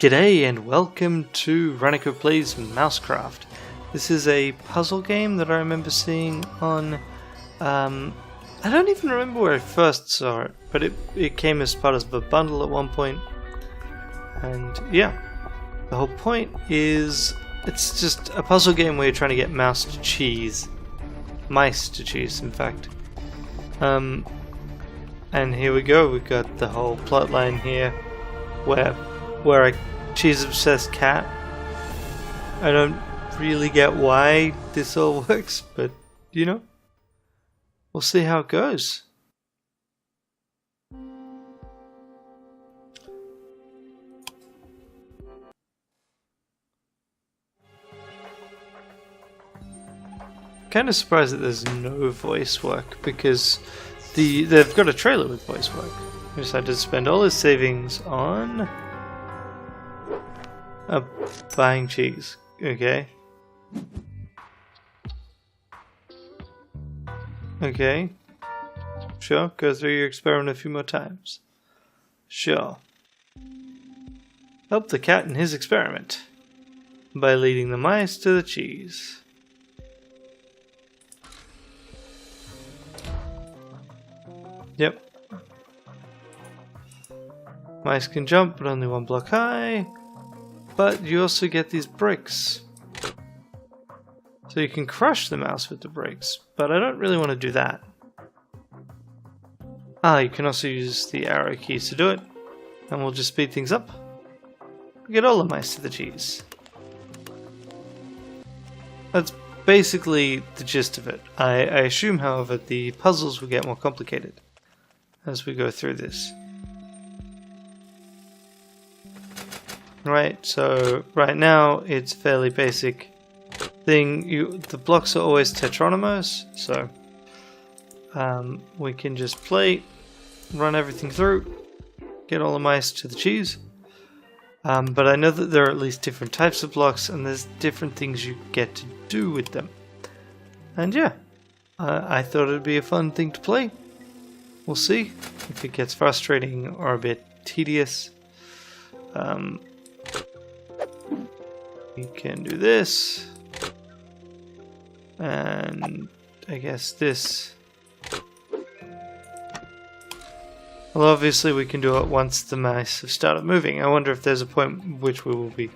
G'day and welcome to Ranneko Plays MouseCraft. This is a puzzle game that I remember seeing on, I don't even remember where I first saw it, but it came as part of a bundle at one point. And yeah, the whole point is, it's just a puzzle game where you're trying to get mouse to cheese. Mice to cheese, in fact. And here we go, we've got the whole plot line here, where a cheese-obsessed cat. I don't really get why this all works, but, you know, we'll see how it goes. Kind of surprised that there's no voice work, because they've got a trailer with voice work. He decided to spend all his savings on buying cheese. Okay. Okay. Sure, go through your experiment a few more times. Sure. Help the cat in his experiment by leading the mice to the cheese. Yep. Mice can jump, but only one block high. But you also get these bricks. So you can crush the mouse with the bricks, but I don't really want to do that. You can also use the arrow keys to do it, and we'll just speed things up. We get all the mice to the cheese. That's basically the gist of it. I assume, however, the puzzles will get more complicated as we go through this. Right, so right now it's fairly basic thing. The blocks are always tetronymus, so we can just play, run everything through, get all the mice to the cheese. But I know that there are at least different types of blocks, and there's different things you get to do with them. And yeah, I thought it'd be a fun thing to play. We'll see if it gets frustrating or a bit tedious. We can do this, and I guess this. Well, obviously we can do it once the mice have started moving. I wonder if there's a point at which we will be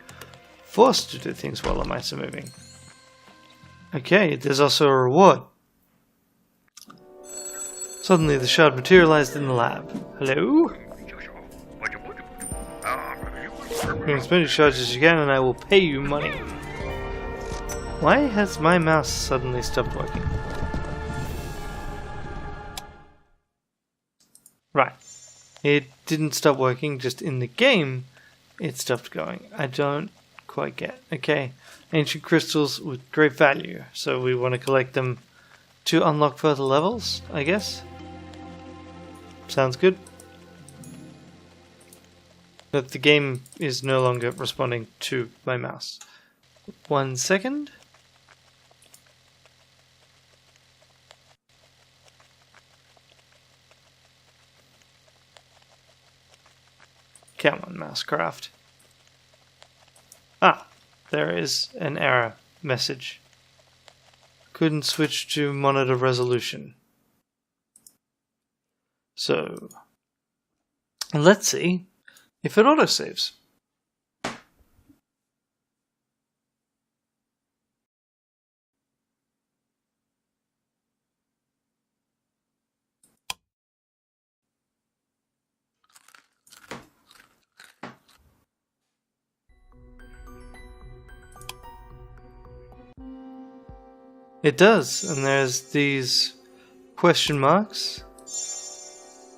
forced to do things while the mice are moving. Okay, there's also a reward. Suddenly the shard materialized in the lab. Hello? You can spend as shards as you can and I will pay you money. Why has my mouse suddenly stopped working? Right. It didn't stop working, just in the game it stopped going. I don't quite get. Okay. Ancient crystals with great value. So we want to collect them to unlock further levels, I guess? Sounds good. That the game is no longer responding to my mouse. 1 second. Come on, MouseCraft. There is an error message. Couldn't switch to monitor resolution. So, let's see if it autosaves. It does, and there's these question marks.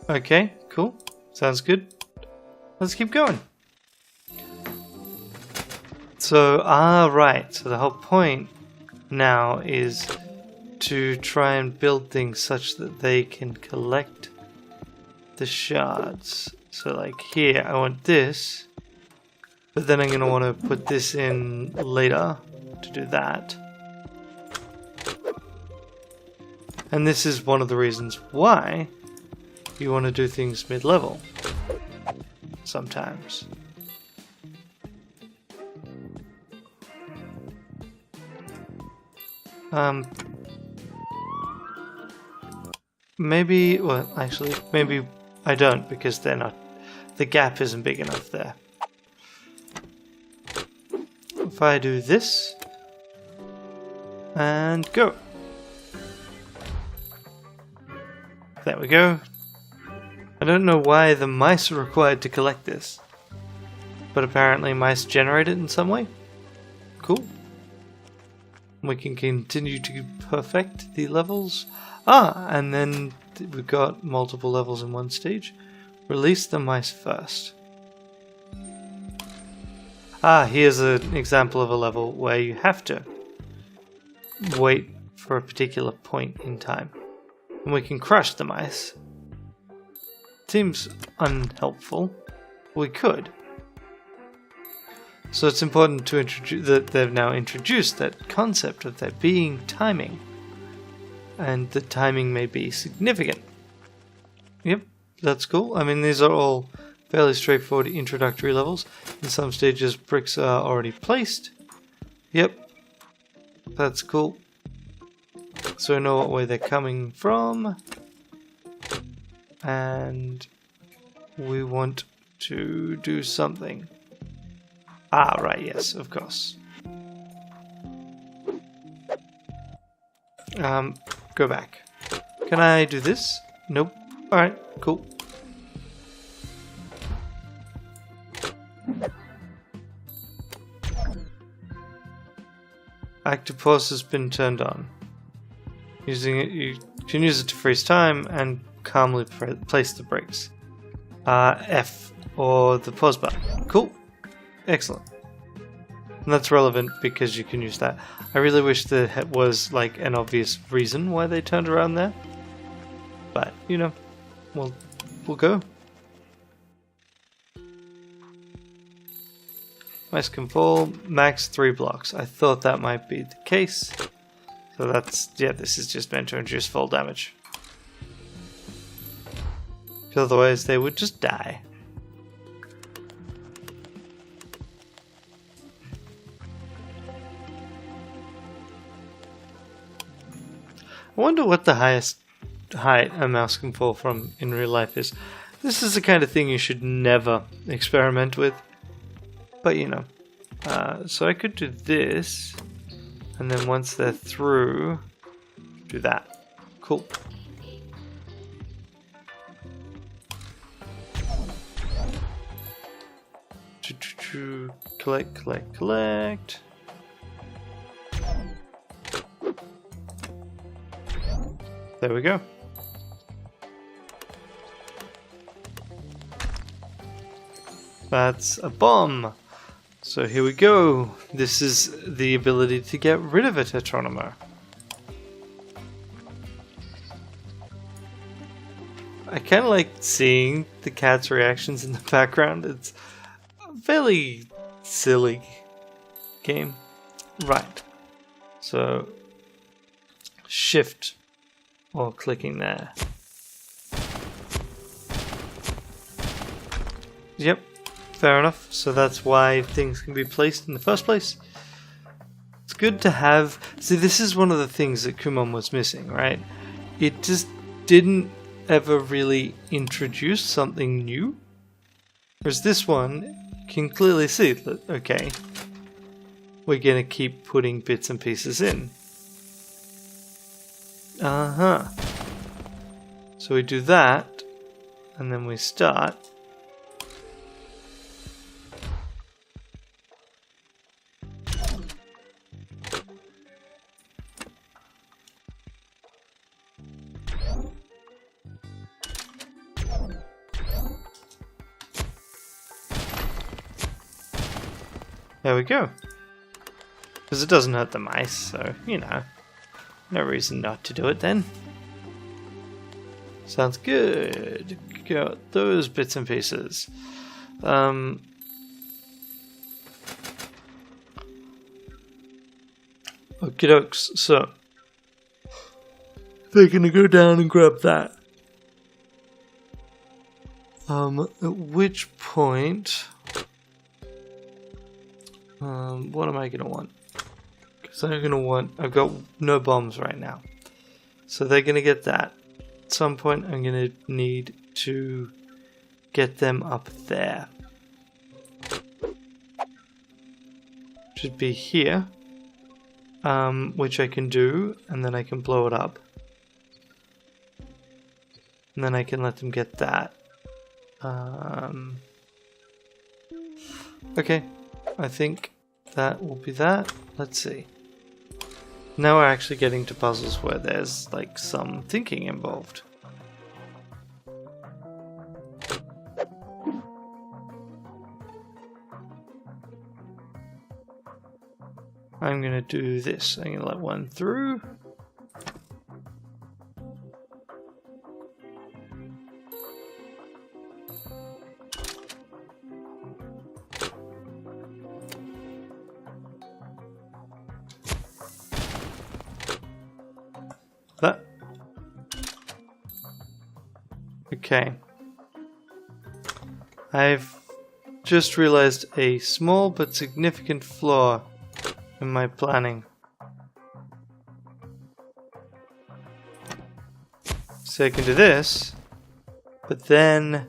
Okay, cool. Sounds good. Let's keep going. So, right. So the whole point now is to try and build things such that they can collect the shards. So like here, I want this, but then I'm going to want to put this in later to do that. And this is one of the reasons why you want to do things mid-level sometimes. Maybe, well, actually, maybe I don't, because they're not, the gap isn't big enough there. If I do this, and go. There we go. I don't know why the mice are required to collect this, but apparently mice generate it in some way. Cool. We can continue to perfect the levels. And then we've got multiple levels in one stage. Release the mice first. Here's an example of a level where you have to wait for a particular point in time. And we can crush the mice. Seems unhelpful. We could. So it's important to introduce that they've now introduced that concept of there being timing. And the timing may be significant. Yep, that's cool. I mean, these are all fairly straightforward introductory levels. In some stages, bricks are already placed. Yep, that's cool. So we know what way they're coming from. And we want to do something. Right, yes, of course. Go back. Can I do this? Nope. Alright, cool. Active pause has been turned on. Using it, you can use it to freeze time and calmly place the bricks. F or the pause button. Cool. Excellent. And that's relevant because you can use that. I really wish there was like an obvious reason why they turned around there. But, you know, we'll go. Mice can fall, max 3 blocks. I thought that might be the case. So that's, yeah, this is just meant to induce fall damage. Otherwise they would just die. I wonder what the highest height a mouse can fall from in real life is. This is the kind of thing you should never experiment with. But you know. So I could do this. And then once they're through, do that. Cool. Collect, collect, collect. There we go. That's a bomb. So here we go. This is the ability to get rid of a Tetronomer. I kind of like seeing the cat's reactions in the background. It's a fairly silly game. Right. So, shift or clicking there. Yep, fair enough. So that's why things can be placed in the first place. It's good to have... See, this is one of the things that Kumon was missing, right? It just didn't ever really introduce something new. Whereas this one can clearly see that, okay, we're going to keep putting bits and pieces in. So we do that, and then we start. There we go. Because it doesn't hurt the mice, so, you know, no reason not to do it then. Sounds good. Got those bits and pieces. Okie dokes, so they're gonna go down and grab that. At which point, what am I gonna want? So I'm gonna want, I've got no bombs right now. So they're gonna get that. At some point I'm gonna need to get them up there. Should be here. Which I can do, and then I can blow it up. And then I can let them get that. Okay, I think that will be that. Let's see. Now we're actually getting to puzzles where there's like some thinking involved. I'm gonna do this. I'm gonna let one through. That. Okay. I've just realized a small but significant flaw in my planning. So I can do this, but then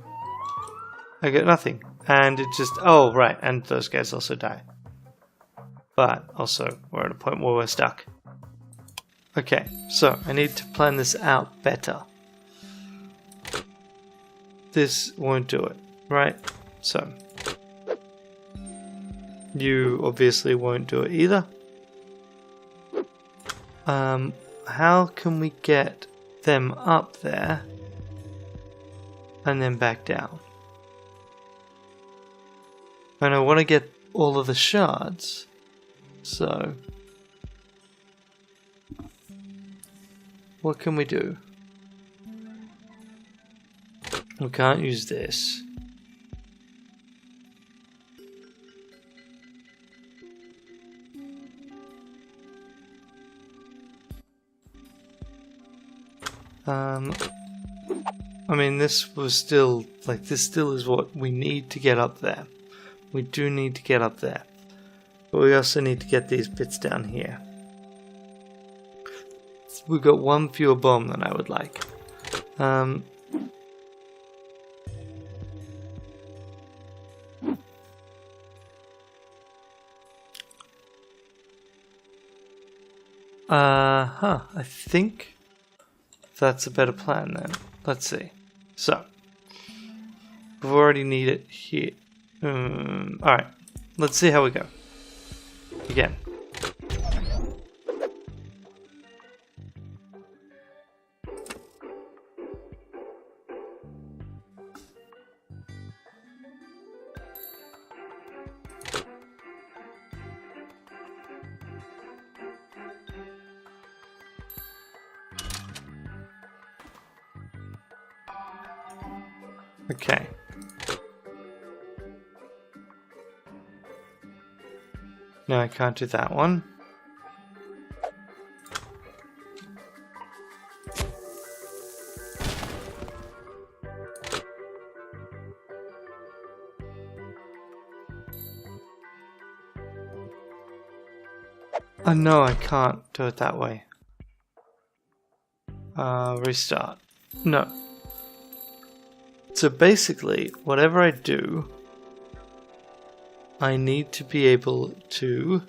I get nothing. And it just, oh right, and those guys also die. But also, we're at a point where we're stuck. Okay, so I need to plan this out better. This won't do it, right? So you obviously won't do it either. How can we get them up there and then back down? And I want to get all of the shards, so what can we do? We can't use this. I mean, this was still, like, this still is what we need to get up there. We do need to get up there. But we also need to get these bits down here. We've got one fewer bomb than I would like. I think that's a better plan then. Let's see. So, we've already need it here. Alright, let's see how we go. Again. Okay. No, I can't do that one. Oh no, I can't do it that way. Restart. No. So basically, whatever I do, I need to be able to...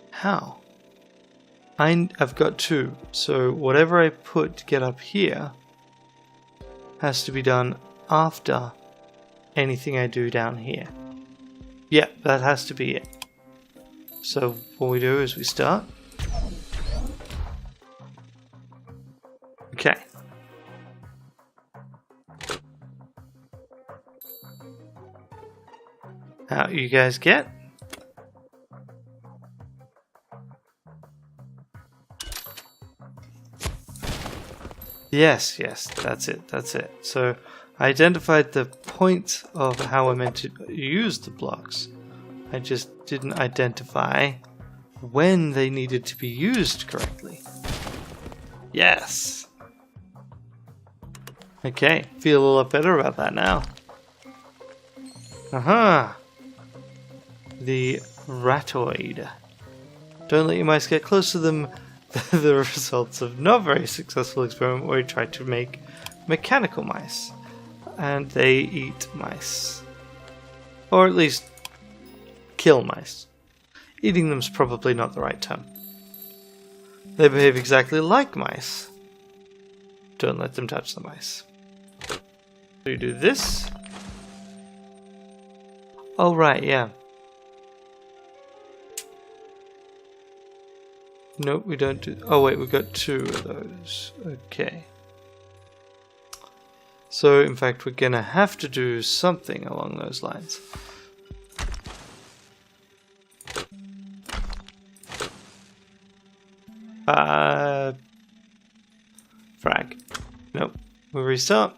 How? I've got two, so whatever I put to get up here has to be done after anything I do down here. Yeah, that has to be it. So what we do is we start. Okay. How you guys get? Yes, that's it. So I identified the point of how I meant to use the blocks. I just didn't identify when they needed to be used correctly. Yes! Okay, feel a lot better about that now. Aha! The ratoid. Don't let your mice get close to them. The results of not very successful experiment where we tried to make mechanical mice. And they eat mice. Or at least kill mice. Eating them's probably not the right term. They behave exactly like mice. Don't let them touch the mice. So you do this. Oh right, yeah. Nope, we don't do... Oh wait, we got 2 of those. Okay. So, in fact, we're gonna have to do something along those lines. Frag. Nope. We'll restart.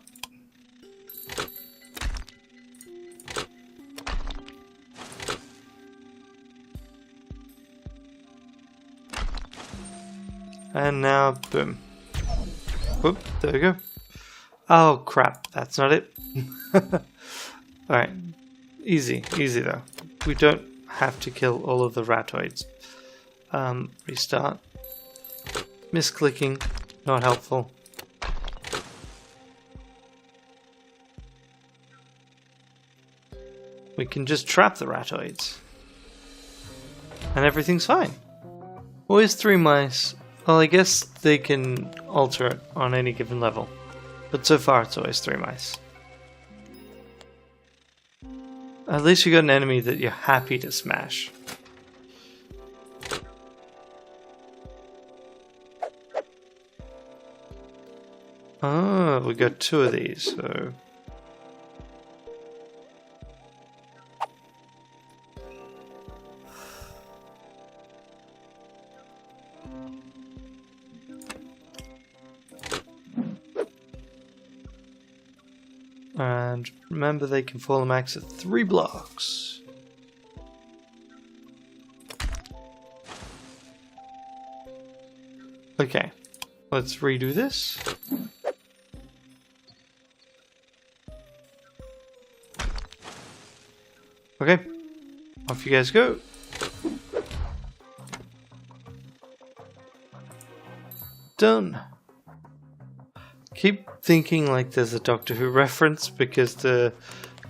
And now, boom. Whoop, there we go. Oh crap, that's not it. Alright, easy though. We don't have to kill all of the ratoids. Restart. Misclicking, not helpful. We can just trap the ratoids. And everything's fine. Always 3 mice. Well, I guess they can alter it on any given level. But so far it's always 3 mice. At least you got an enemy that you're happy to smash. Oh, we got 2 of these, so... And remember, they can fall a max of 3 blocks. Okay, let's redo this. Okay, off you guys go. Done. Keep thinking like there's a Doctor Who reference because the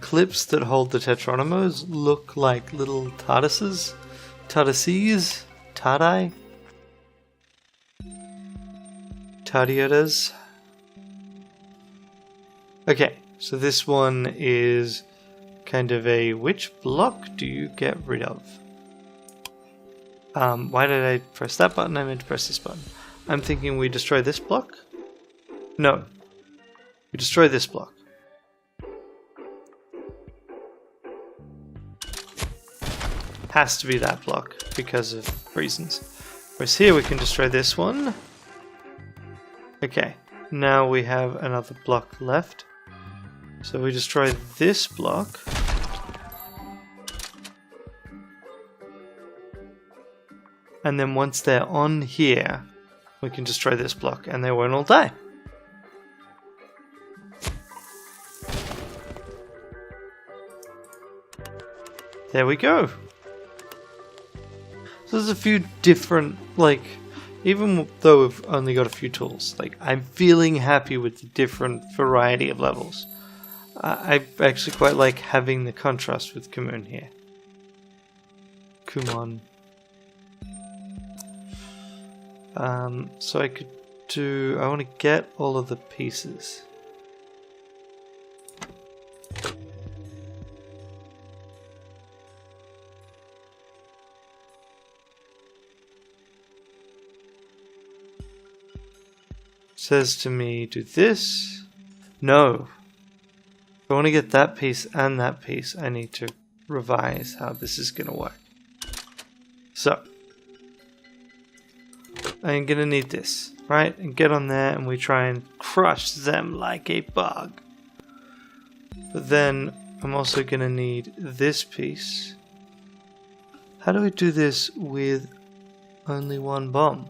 clips that hold the Tetronymos look like little TARDISes. TARDISes? TARDI? Tardiotas? Okay, so this one is kind of a which block do you get rid of? Why did I press that button? I meant to press this button. I'm thinking we destroy this block? No. We destroy this block. Has to be that block because of reasons. Whereas here we can destroy this one. Okay, now we have another block left. So we destroy this block. And then once they're on here, we can destroy this block and they won't all die. There we go. So there's a few different, like, even though we've only got a few tools, like, I'm feeling happy with the different variety of levels. I actually quite like having the contrast with Kumun here. Kumon. So I could do, I want to get all of the pieces. Says to me, do this. No. If I want to get that piece and that piece, I need to revise how this is going to work. So, I'm going to need this, right? And get on there and we try and crush them like a bug. But then I'm also going to need this piece. How do we do this with only one bomb?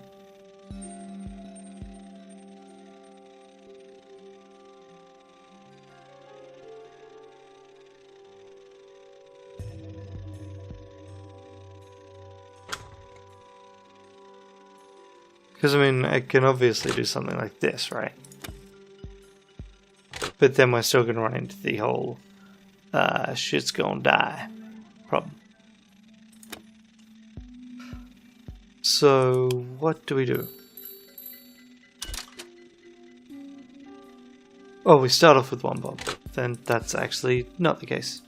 Because I mean, I can obviously do something like this, right? But then we're still going to run into the whole shit's gonna die problem. So what do we do? Oh, we start off with one bomb. Then that's actually not the case.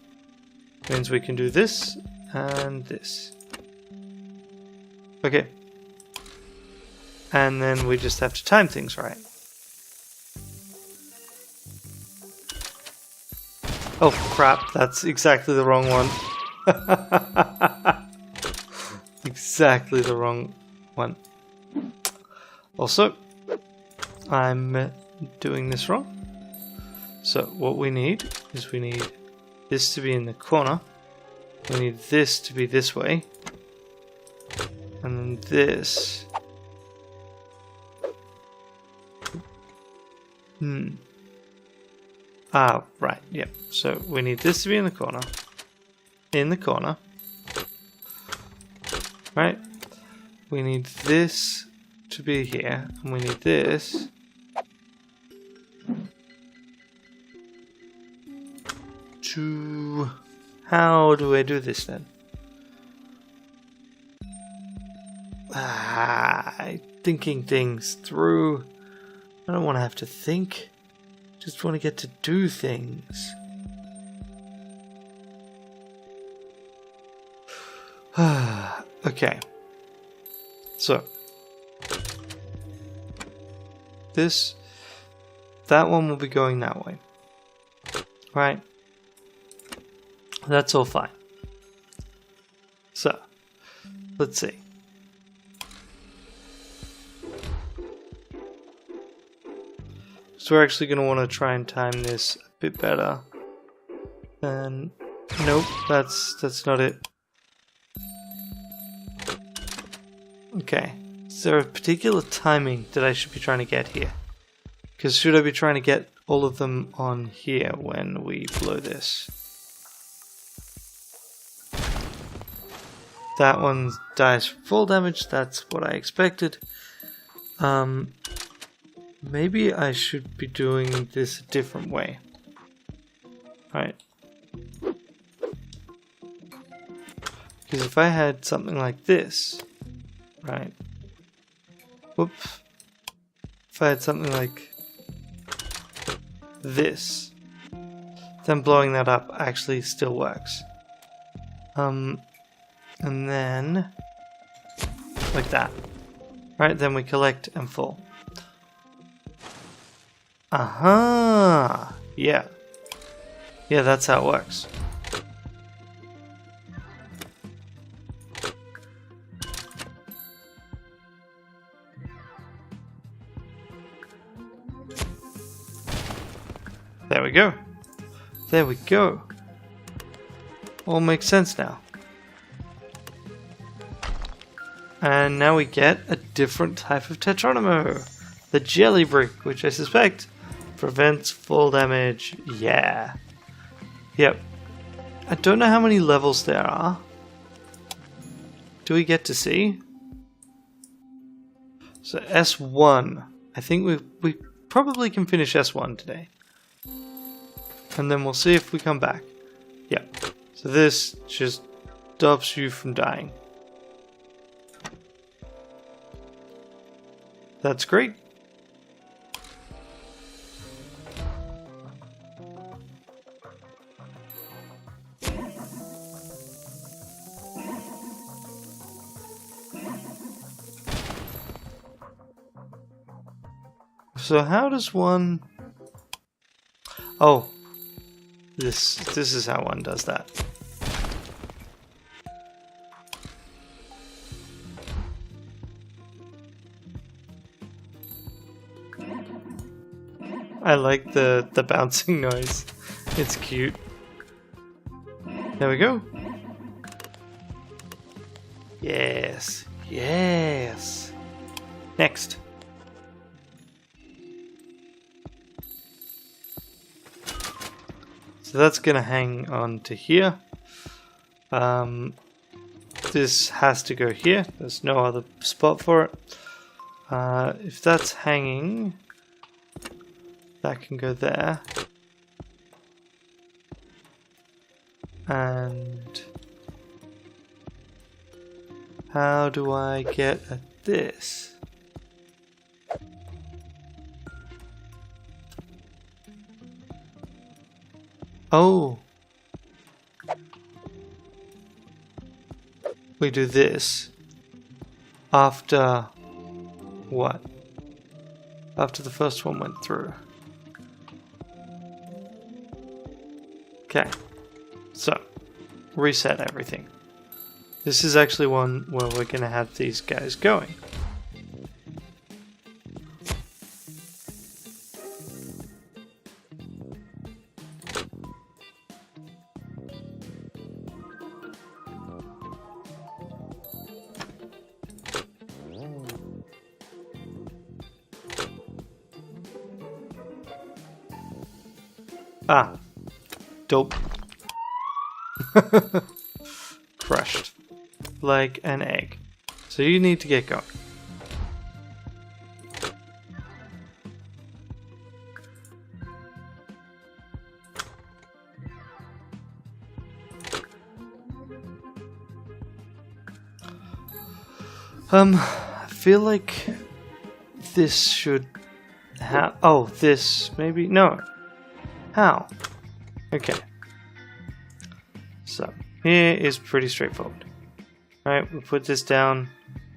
Means we can do this and this. Okay. And then we just have to time things right. Oh crap, that's exactly the wrong one. Exactly the wrong one. Also, I'm doing this wrong. So what we need is we need this to be in the corner. We need this to be this way. And then this. Ah, right, yep. So we need this to be in the corner. In the corner. Right? We need this to be here. And we need this to... How do I do this then? I'm thinking things through. I don't want to have to think. Just want to get to do things. Okay. So. That one will be going that way. Right? That's all fine. So. Let's see. So we're actually going to want to try and time this a bit better. And nope, that's not it. Okay, is there a particular timing that I should be trying to get here? Because should I be trying to get all of them on here when we blow this? That one dies for full damage, that's what I expected. Maybe I should be doing this a different way. Right. Because if I had something like this, right? Whoops. If I had something like this, then blowing that up actually still works. And then like that. Right, then we collect and full. Aha! Yeah. Yeah, that's how it works. There we go. There we go. All makes sense now. And now we get a different type of Tetronimo. The jelly brick, which I suspect prevents full damage. Yeah. Yep. I don't know how many levels there are. Do we get to see? So S1. I think we probably can finish S1 today. And then we'll see if we come back. Yep. So this just stops you from dying. That's great. So how does one... Oh, this is how one does that. I like the bouncing noise. It's cute. There we go. Yes. Yes. Next. So that's gonna hang on to here. This has to go here. There's no other spot for it. if that's hanging, that can go there. And how do I get at this? Oh, we do this after what? After the first one went through. Okay, so reset everything. This is actually one where we're gonna have these guys going. Ah, dope. Crushed. Like an egg. So you need to get going. I feel like this should have. Oh, this maybe? No. How? Okay. So, here is pretty straightforward. Alright, we put this down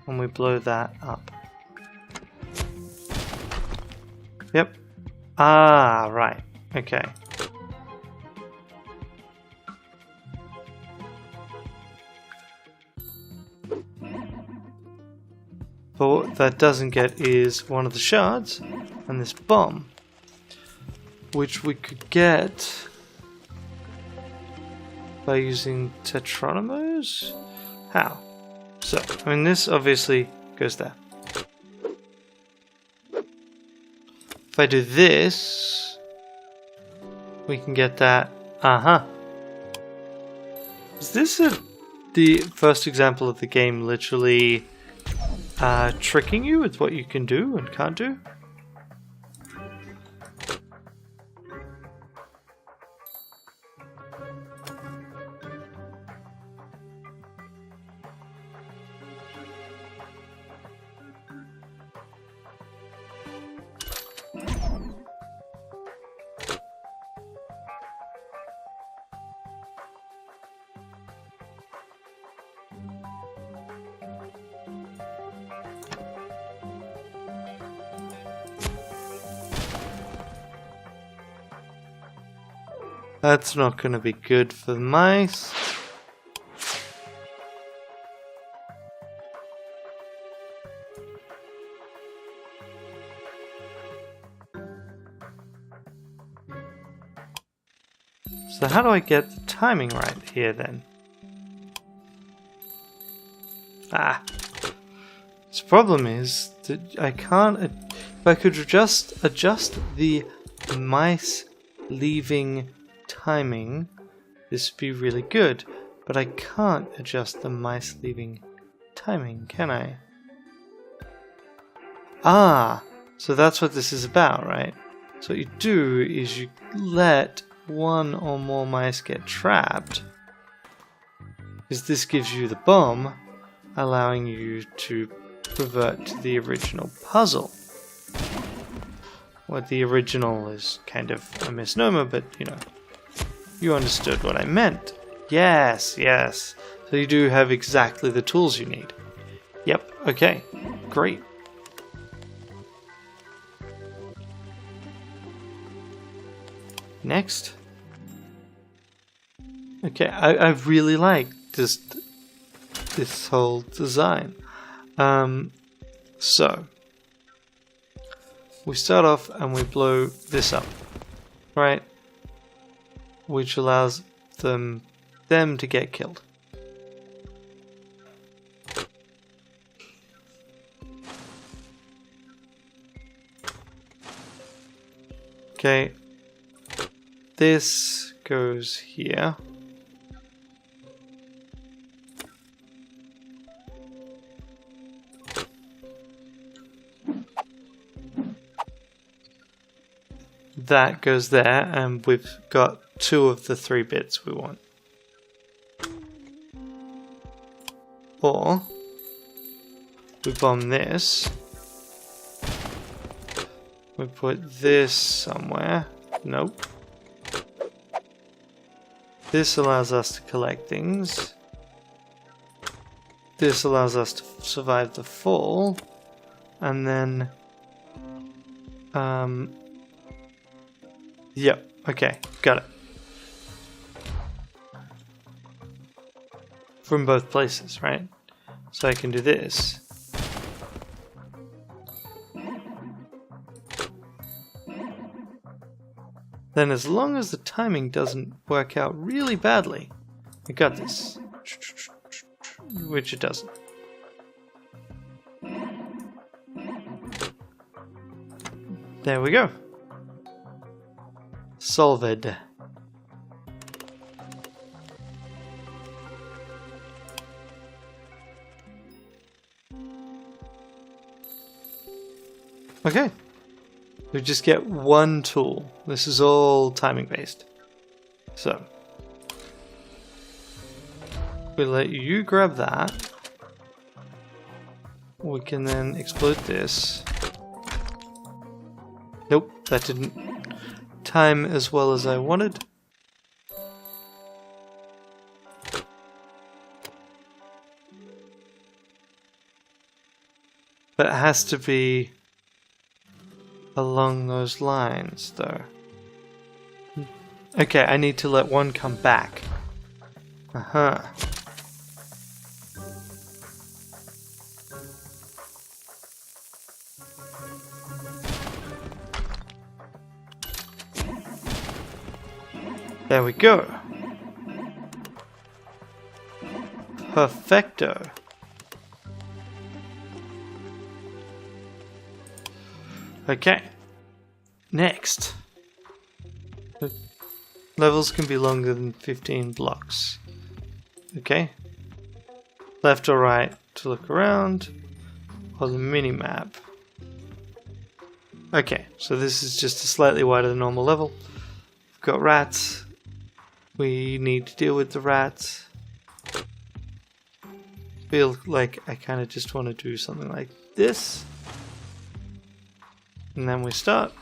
and we blow that up. Yep. Ah, right. Okay. But what that doesn't get is one of the shards and this bomb, which we could get by using Tetronymos? How? So, I mean, this obviously goes there. If I do this, we can get that. Is this the first example of the game literally tricking you with what you can do and can't do? That's not going to be good for the mice. So how do I get the timing right here then? This problem is that I can't. If I could just adjust the mice leaving timing, this would be really good. But I can't adjust the mice leaving timing, can I? Ah, so that's what this is about, right? So what you do is you let one or more mice get trapped, because this gives you the bomb, allowing you to revert to the original puzzle. Well, the original is kind of a misnomer, but you know, you understood what I meant. Yes, yes. So you do have exactly the tools you need. Yep, okay, great. Next. Okay, I really like this whole design. So we start off and we blow this up, right? Which allows them to get killed. Okay, this goes here. that goes there, and we've got 2 of the 3 bits we want. Or we bomb this. We put this somewhere. Nope. This allows us to collect things. This allows us to survive the fall. And then... Yep, okay, got it. From both places, right? So I can do this. Then as long as the timing doesn't work out really badly, I got this. Which it doesn't. There we go. Solved. Okay. We just get 1 tool. This is all timing based. So we let you grab that. We can then explode this. Nope, that didn't time as well as I wanted. But it has to be along those lines, though. Okay, I need to let 1 come back. Uh-huh. There we go. Perfecto. Okay. Next. The levels can be longer than 15 blocks. Okay. Left or right to look around. Or the mini-map. Okay, so this is just a slightly wider than normal level. We've got rats. We need to deal with the rats. Feel like I kind of just want to do something like this. And then we start.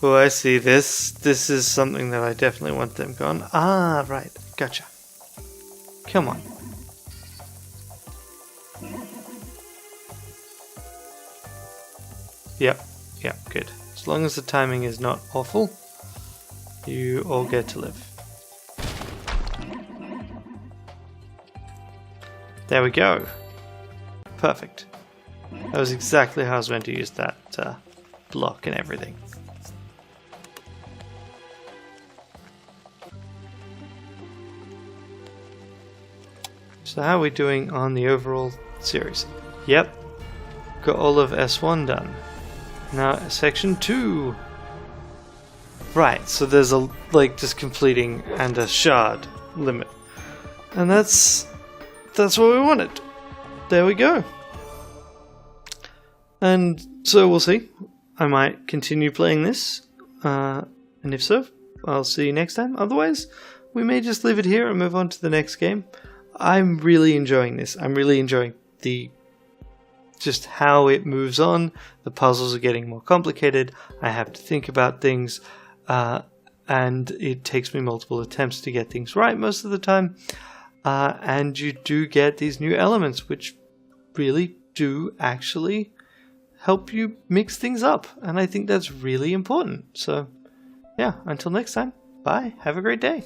Oh, I see. This is something that I definitely want them gone. Ah, right. Gotcha. Come on. Yep, good. As long as the timing is not awful, you all get to live. There we go. Perfect. That was exactly how I was meant to use that block and everything. So how are we doing on the overall series? Yep, got all of S1 done. Now section 2. Right, so there's a just completing and a shard limit. And that's what we wanted. There we go. And so we'll see. I might continue playing this. And if so, I'll see you next time. Otherwise, we may just leave it here and move on to the next game. I'm really enjoying this. I'm really enjoying just how it moves on. The puzzles are getting more complicated. I have to think about things. And it takes me multiple attempts to get things right most of the time. And you do get these new elements which really do actually help you mix things up. And I think that's really important. So, yeah, until next time, bye. Have a great day.